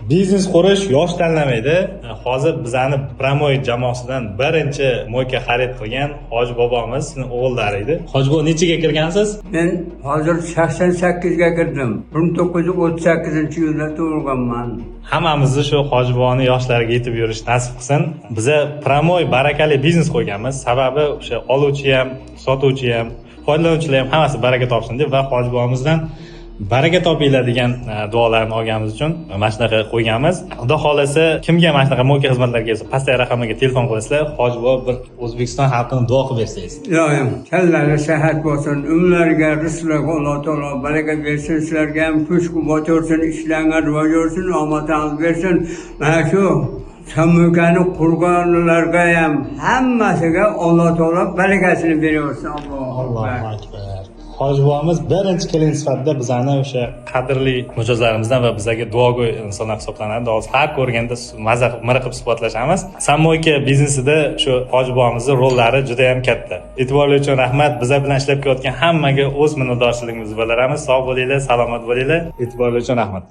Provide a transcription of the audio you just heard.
Biznes qurish yosh tanlamaydi. Hozir bizani Promoy jamoasidan birinchi mo'yka xarid qilgan Hoji bobomiz o'g'illari edi. Hoji bobo nechiga kirgansiz? Men hozir 88 ga kirdim. 1938-yilda tug'ilganman. Hammamizni shu Hoji boboni yoshlariga yetib yurish nasib qilsin. Biza Promoy barakali biznes qo'yganmiz. Sababi o'sha oluvchi ham, sotuvchi ham, foydalanuvchilar ham hammasi baraka topsin deb va Hoji bobomizdan baraka topinglar degan duolarni olganimiz uchun mana shunaqa qo'yganmiz. Xudo xolasa kimga mana shunaqa mo'ka xizmatlar kelsa, pastdagi raqamga telefon qilasizlar. Hoji bobo bir O'zbekiston xalqini duo qilib bersangiz. Ilohim, kallari sihat bo'lsin, umrlarga, rizqlarga Alloh taolo baraka bersin, sizlarga ham kuch-quvvat bersin, ishlaringiz rivoj bersin, omadingiz bersin. Mana shu Samoykani qurganlarga ham hammasiga Alloh taolo barakasini beraversin. Allohu akbar. Hoji bobomiz birinchi kelin sifatida bizani o'sha qadrli mijozlarimizdan va bizga duogo'y insonlar hisoblanadi. Hozir har ko'rganda maza qilib suhbatlashamiz. Samoyka biznesida shu Hoji bobomizning rollari juda ham katta. E'tiborli uchun rahmat. Bizlar bilan ishlab kelayotgan hammaga o'z minnatdorchiligimizni bildiramiz. Sog' bo'linglar, salomat bo'linglar. E'tiborli uchun rahmat.